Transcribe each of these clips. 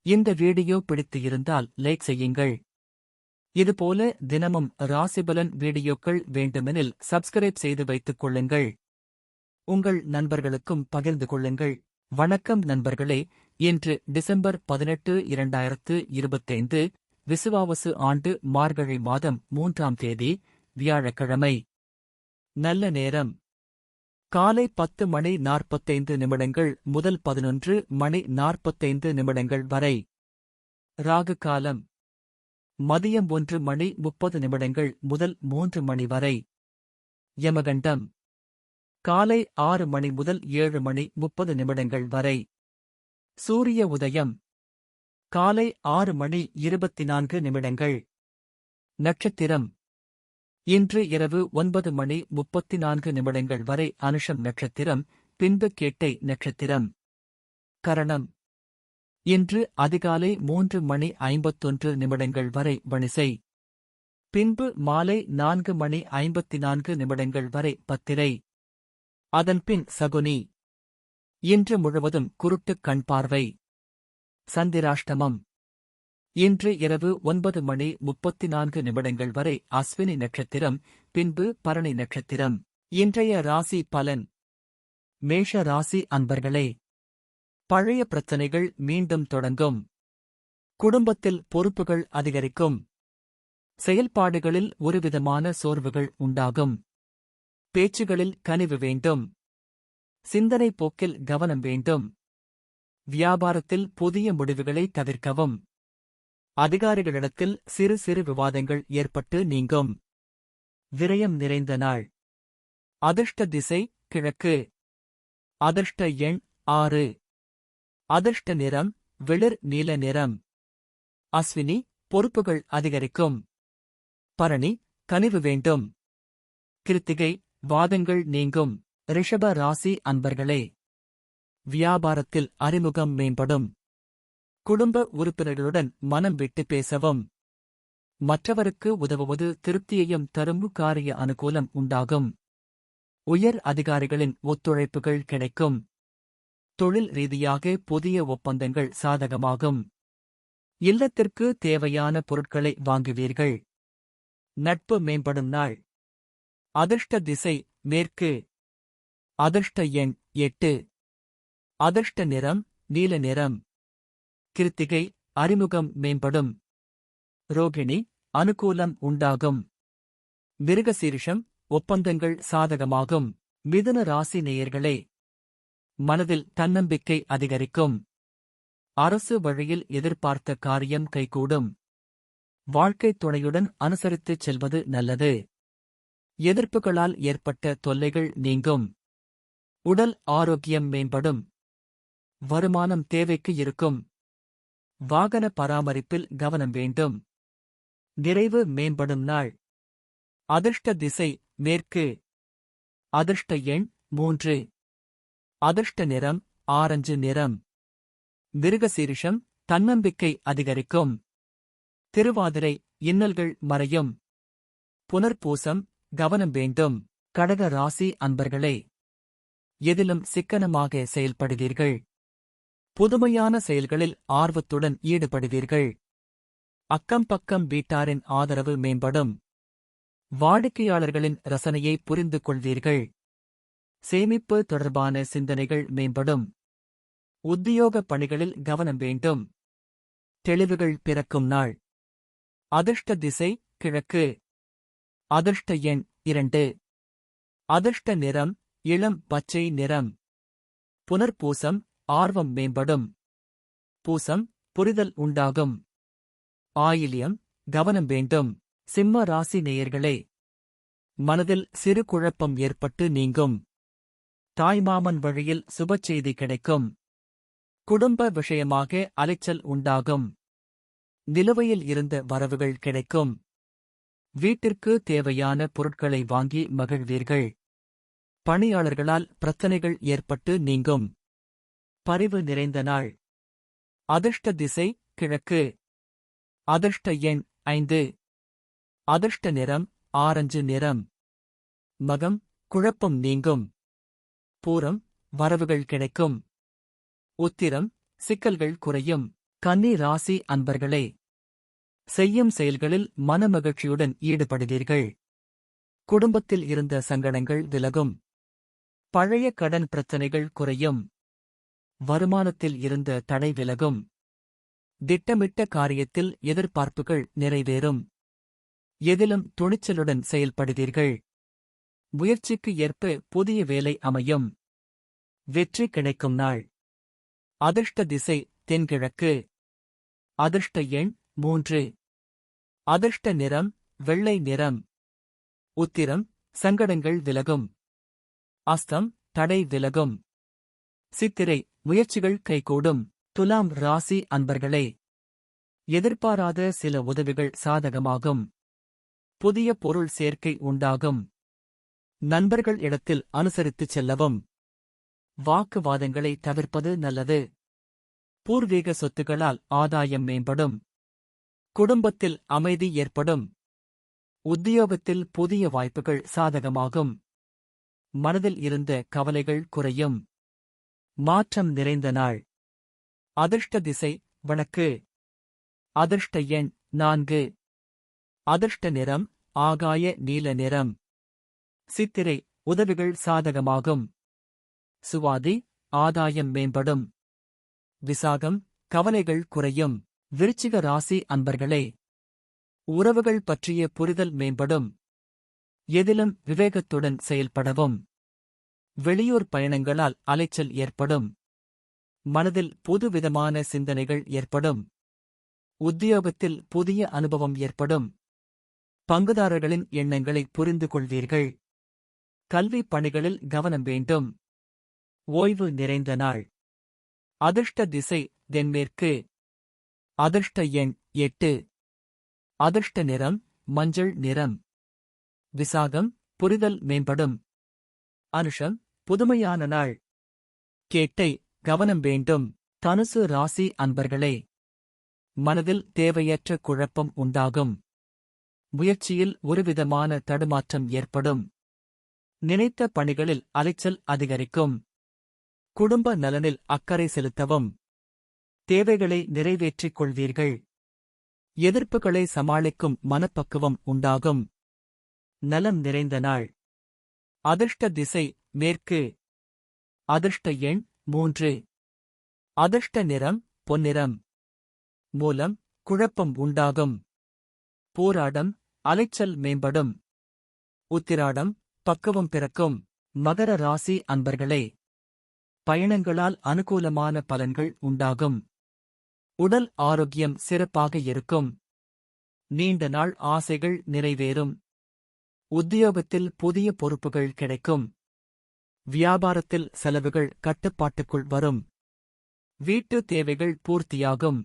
இந்த வீடியோ பிடித்து இருந்தால் லைக் செய்யுங்கள். இதுபோல தினமும் ராசிபலன் வீடியோக்கள் வேண்டுமெனில் சப்ஸ்கிரைப் செய்து வைத்துக் கொள்ளுங்கள். உங்கள் நண்பர்களுக்கும் பகிர்ந்து கொள்ளுங்கள். வணக்கம் நண்பர்களே, இன்று டிசம்பர் 18, 2025, விசுவாவசு ஆண்டு மார்கழி மாதம் 3ஆம் தேதி, வியாழக்கிழமை. நல்ல நேரம் காலை 10:45 முதல் 11:45 வரை. ராகு காலம் மதியம் 1:30 முதல் 3 மணி வரை. யமகண்டம் காலை 6 மணி முதல் 7:30 வரை. சூரிய உதயம் காலை 6:24. நட்சத்திரம் இன்று இரவு 9:34 வரை அனுஷம் நட்சத்திரம், பின்பு கேட்டை நட்சத்திரம். கரணம் இன்று அதிகாலை 3:51 வரை வணிசை, பின்பு மாலை 4:54 வரை பத்திரை, அதன்பின் சகுனி. இன்று முழுவதும் குருட்டுக் கண் பார்வை. சந்திராஷ்டமம் இன்று இரவு 9:34 வரை அஸ்வினி நட்சத்திரம், பின்பு பரணி நட்சத்திரம். இன்றைய ராசி பலன். மேஷ ராசி அன்பர்களே, பழைய பிரச்சனைகள் மீண்டும் தொடங்கும். குடும்பத்தில் பொறுப்புகள் அதிகரிக்கும். செயல்பாடுகளில் ஒருவிதமான சோர்வுகள் உண்டாகும். பேச்சுகளில் கனிவு வேண்டும். சிந்தனை போக்கில் கவனம் வேண்டும். வியாபாரத்தில் புதிய முடிவுகளை தவிர்க்கவும். அதிகாரிகளிடத்தில் சிறு சிறு விவாதங்கள் ஏற்பட்டு நீங்கும். விரயம் நிறைந்த நாள். அதிர்ஷ்ட திசை கிழக்கு. அதிர்ஷ்ட எண் 6. அதிர்ஷ்ட நிறம் வெளிர் நீல நிறம். அஸ்வினி பொறுப்புகள் அதிகரிக்கும். பரணி கனிவு வேண்டும். கிருத்திகை வாதங்கள் நீங்கும். ரிஷப ராசி அன்பர்களே, வியாபாரத்தில் அறிமுகம் மேம்படும். குடும்ப உறுப்பினர்களுடன் மனம் விட்டு பேசவும். மற்றவருக்கு உதவுவது திருப்தியையும் தரும். காரிய அனுகூலம் உண்டாகும். உயர் அதிகாரிகளின் ஒத்துழைப்புகள் கிடைக்கும். தொழில் ரீதியாக புதிய ஒப்பந்தங்கள் சாதகமாகும். இல்லத்திற்கு தேவையான பொருட்களை வாங்குவீர்கள். நட்பு மேம்படும் நாள். அதிர்ஷ்ட திசை மேற்கு. அதிர்ஷ்ட எண் 8. அதிர்ஷ்ட நிறம் நீல நிறம். கிருத்திகை அறிமுகம் மேம்படும். ரோகிணி அனுகூலம் உண்டாகும். மிருகசீரிஷம் ஒப்பந்தங்கள் சாதகமாகும். மிதுன ராசி நேயர்களே, மனதில் தன்னம்பிக்கை அதிகரிக்கும். அரசு வழியில் எதிர்பார்த்த காரியம் கைகூடும். வாழ்க்கைத் துணையுடன் அனுசரித்துச் செல்வது நல்லது. எதிர்ப்புகளால் ஏற்பட்ட தொல்லைகள் நீங்கும். உடல் ஆரோக்கியம் மேம்படும். வருமானம் தேவைக்கு இருக்கும். வாகன பராமரிப்பில் கவனம் வேண்டும். நிறைவு மேம்படும் நாள். அதிர்ஷ்ட திசை மேற்கு. அதிர்ஷ்ட எண் 3. அதிர்ஷ்ட நிறம் ஆரஞ்சு நிறம். மிருகசீரிஷம் தன்னம்பிக்கை அதிகரிக்கும். திருவாதிரை இன்னல்கள் மறையும். புனர்பூசம் கவனம் வேண்டும். கடக ராசி அன்பர்களே, எதிலும் சிக்கனமாக செயல்படுவீர்கள். புதுமையான செயல்களில் ஆர்வத்துடன் ஈடுபடுவீர்கள். அக்கம்பக்கம் வீட்டாரின் ஆதரவு மேம்படும். வாடிக்கையாளர்களின் ரசனையை புரிந்து கொள்வீர்கள். சேமிப்பு தொடர்பான சிந்தனைகள் மேம்படும். உத்தியோக பணிகளில் கவனம் வேண்டும். தெளிவுகள் பிறக்கும் நாள். அதிர்ஷ்ட திசை கிழக்கு. அதிர்ஷ்ட எண் 2. அதிர்ஷ்ட நிறம் இளம் பச்சை நிறம். புனர்பூசம் ஆர்வம் மேம்படும். பூசம் புரிதல் உண்டாகும். ஆயில்யம் கவனம் வேண்டும். சிம்ம ராசி நேயர்களே, மனதில் சிறு குழப்பம் ஏற்பட்டு நீங்கும். தாய்மாமன் வழியில் சுபச்செய்தி கிடைக்கும். குடும்ப விஷயமாக அலைச்சல் உண்டாகும். நிலுவையில் இருந்த வரவுகள் கிடைக்கும். வீட்டிற்கு தேவையான பொருட்களை வாங்கி மகிழ்வீர்கள். பணியாளர்களால் பிரச்சனைகள் ஏற்பட்டு நீங்கும். பரிவு நிறைந்த நாள். அதிர்ஷ்ட திசை கிழக்கு. அதிர்ஷ்ட எண் 5. அதிர்ஷ்ட நிறம் ஆரஞ்சு நிறம். மகம் குழப்பம் நீங்கும். பூரம் வரவுகள் கிடைக்கும். உத்திரம் சிக்கல்கள் குறையும். கன்னி ராசி அன்பர்களே, செய்யும் செயல்களில் மனமகிழ்ச்சியுடன் ஈடுபடுவீர்கள். குடும்பத்தில் இருந்த சங்கடங்கள் விலகும். பழைய கடன் பிரச்சனைகள் குறையும். வருமானத்தில் இருந்த தடை விலகும். திட்டமிட்ட காரியத்தில் எதிர்பார்ப்புகள் நிறைவேறும். எதிலும் துணிச்சலுடன் செயல்படுவீர்கள். முயற்சிக்கு ஏற்ப புதிய வேலை அமையும். வெற்றி கிடைக்கும் நாள். அதிர்ஷ்ட திசை தென்கிழக்கு. அதிர்ஷ்ட எண் 3. அதிர்ஷ்ட நிறம் வெள்ளை நிறம். உத்திரம் சங்கடங்கள் விலகும். அஸ்தம் தடை விலகும். சித்திரை முயற்சிகள் கைகூடும். துலாம் ராசி அன்பர்களே, எதிர்பாராத சில உதவிகள் சாதகமாகும். புதிய பொருள் சேர்க்கை உண்டாகும். நண்பர்கள் இடத்தில் அனுசரித்துச் செல்லவும். வாக்குவாதங்களை தவிர்ப்பது நல்லது. பூர்வீக சொத்துகளால் ஆதாயம் மேம்படும். குடும்பத்தில் அமைதி ஏற்படும். உத்தியோகத்தில் புதிய வாய்ப்புகள் சாதகமாகும். மனதில் இருந்த கவலைகள் குறையும். மாற்றம் நிறைந்த நாள். அதிர்ஷ்ட திசை வடக்கு. அதிர்ஷ்ட எண் 4. அதிர்ஷ்ட நிறம் ஆகாய நீல நிறம். சித்திரை உதவிகள் சாதகமாகும். சுவாதி ஆதாயம் மேம்படும். விசாகம் கவலைகள் குறையும். விருச்சிக ராசி அன்பர்களே, உறவுகள் பற்றிய புரிதல் மேம்படும். எதிலும் விவேகத்துடன் செயல்படவும். வெளியூர் பயணங்களால் அலைச்சல் ஏற்படும். மனதில் புதுவிதமான சிந்தனைகள் ஏற்படும். உத்தியோகத்தில் புதிய அனுபவம் ஏற்படும். பங்குதாரர்களின் எண்ணங்களை புரிந்து கொள்வீர்கள். கல்வி பணிகளில் கவனம் வேண்டும். ஓய்வு நிறைந்த நாள். அதிர்ஷ்ட திசை தென்மேற்கு. அதிர்ஷ்ட எண் 8. அதிர்ஷ்ட நிறம் மஞ்சள் நிறம். விசாகம் புரிதல் மேம்படும். அனுஷம் புதுமையான நாள். கேட்டை கவனம் வேண்டும். தனுசு ராசி அன்பர்களே, மனதில் தேவையற்ற குழப்பம் உண்டாகும். முயற்சியில் ஒருவிதமான தடுமாற்றம் ஏற்படும். நினைத்த பணிகளில் அலைச்சல் அதிகரிக்கும். குடும்ப நலனில் அக்கறை செலுத்தவும். தேவைகளை நிறைவேற்றிக் கொள்வீர்கள். எதிர்ப்புகளை சமாளிக்கும் மனப்பக்குவம் உண்டாகும். நலம் நிறைந்த நாள். அதிர்ஷ்ட திசை மேற்கு. அதிர்ஷ்ட எண் 3. அதிர்ஷ்ட நிறம் பொன்னிறம். மூலம் குழப்பம் உண்டாகும். போராடம் அலைச்சல் மேம்படும். உத்திராடம் பக்குவம் பிறக்கும். மகர ராசி அன்பர்களே, பயணங்களால் அனுகூலமான பலன்கள் உண்டாகும். உடல் ஆரோக்கியம் சிறப்பாக இருக்கும். நீண்ட நாள் ஆசைகள் நிறைவேறும். உத்தியோகத்தில் புதிய பொறுப்புகள் கிடைக்கும். வியாபாரத்தில் செலவுகள் கட்டுப்பாட்டுக்குள் வரும். வீட்டு தேவைகள் பூர்த்தியாகும்.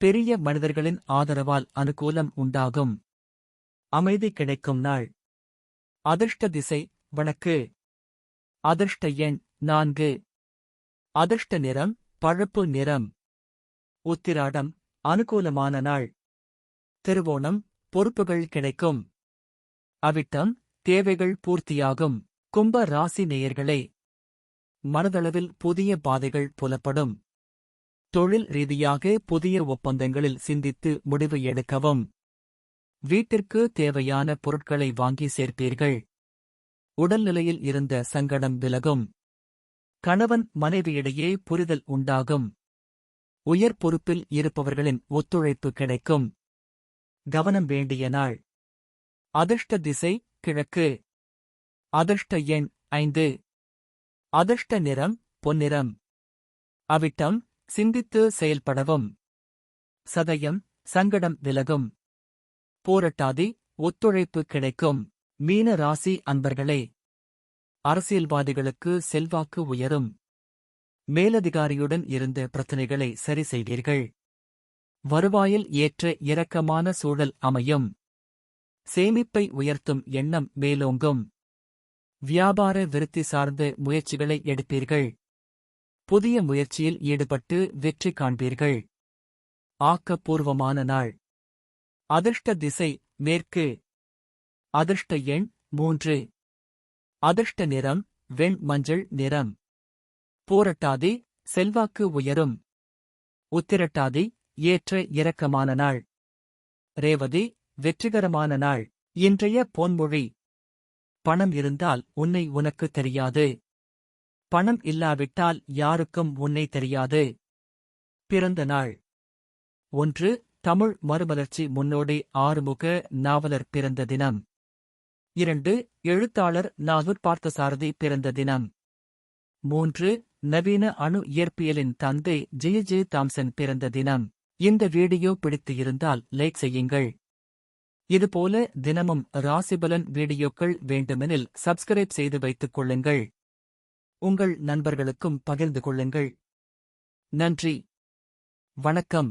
பெரிய மனிதர்களின் ஆதரவால் அனுகூலம் உண்டாகும். அமைதி கிடைக்கும் நாள். அதிர்ஷ்ட திசை வடக்கு. அதிர்ஷ்ட எண் 4. அதிர்ஷ்ட நிறம் பழுப்பு நிறம். உத்திராடம் அனுகூலமான நாள். திருவோணம் பொறுப்புகள் கிடைக்கும். அவிட்டம் தேவைகள் பூர்த்தியாகும். கும்ப ராசி நேயர்களே, மனதளவில் புதிய பாதைகள் புலப்படும். தொழில் ரீதியாக புதிய ஒப்பந்தங்களில் சிந்தித்து முடிவு எடுக்கவும். வீட்டிற்கு தேவையான பொருட்களை வாங்கி சேர்ப்பீர்கள். உடல்நிலையில் இருந்த சங்கடம் விலகும். கணவன் மனைவியிடையே புரிதல் உண்டாகும். உயர் பொறுப்பில் இருப்பவர்களின் ஒத்துழைப்பு கிடைக்கும். கவனம் வேண்டிய நாள். அதிர்ஷ்ட திசை கிழக்கு. அதிர்ஷ்ட எண் 5. அதிர்ஷ்ட நிறம் பொன்னிறம். அவிட்டம் சிந்தித்து செயல்படவும். சதயம் சங்கடம் விலகும். போராட்டாதி ஒத்துழைப்பு கிடைக்கும். மீன ராசி அன்பர்களே, அரசியல்வாதிகளுக்கு செல்வாக்கு உயரும். மேலதிகாரியுடன் இருந்த பிரச்சினைகளை சரி செய்வீர்கள். வருவாயில் ஏற்ற இறக்கமான சூழல் அமையும். சேமிப்பை உயர்த்தும் எண்ணம் மேலோங்கும். வியாபார விருத்தி சார்ந்த முயற்சிகளை எடுப்பீர்கள். புதிய முயற்சியில் ஈடுபட்டு வெற்றி காண்பீர்கள். ஆக்கப்பூர்வமான நாள். அதிர்ஷ்ட திசை மேற்கு. அதிர்ஷ்ட எண் 3. அதிர்ஷ்ட நிறம் வெண் மஞ்சள் நிறம். போராட்டாதி செல்வாக்கு உயரும். உத்திரட்டாதி ஏற்ற இறக்கமான நாள். ரேவதி வெற்றிகரமான நாள். இன்றைய பொன்மொழி: பணம் இருந்தால் உன்னை உனக்கு தெரியாது. பணம் இல்லாவிட்டால் யாருக்கும் உன்னை தெரியாது. பிறந்த நாள்: 1. தமிழ் மறுமலர்ச்சி முன்னோடி ஆறுமுக நாவலர் பிறந்த தினம். 2. எழுத்தாளர் நாகூர் பார்த்தசாரதி பிறந்த தினம். 3. நவீன அணு இயற்பியலின் தந்தை ஜே தாம்சன் பிறந்த தினம். இந்த வீடியோ பிடித்து இருந்தால் லைக் செய்யுங்கள். இதுபோல தினமும் ராசிபலன் வீடியோக்கள் வேண்டுமெனில் சப்ஸ்கிரைப் செய்து வைத்துக் கொள்ளுங்கள். உங்கள் நண்பர்களுக்கும் பகிர்ந்து கொள்ளுங்கள். நன்றி. வணக்கம்.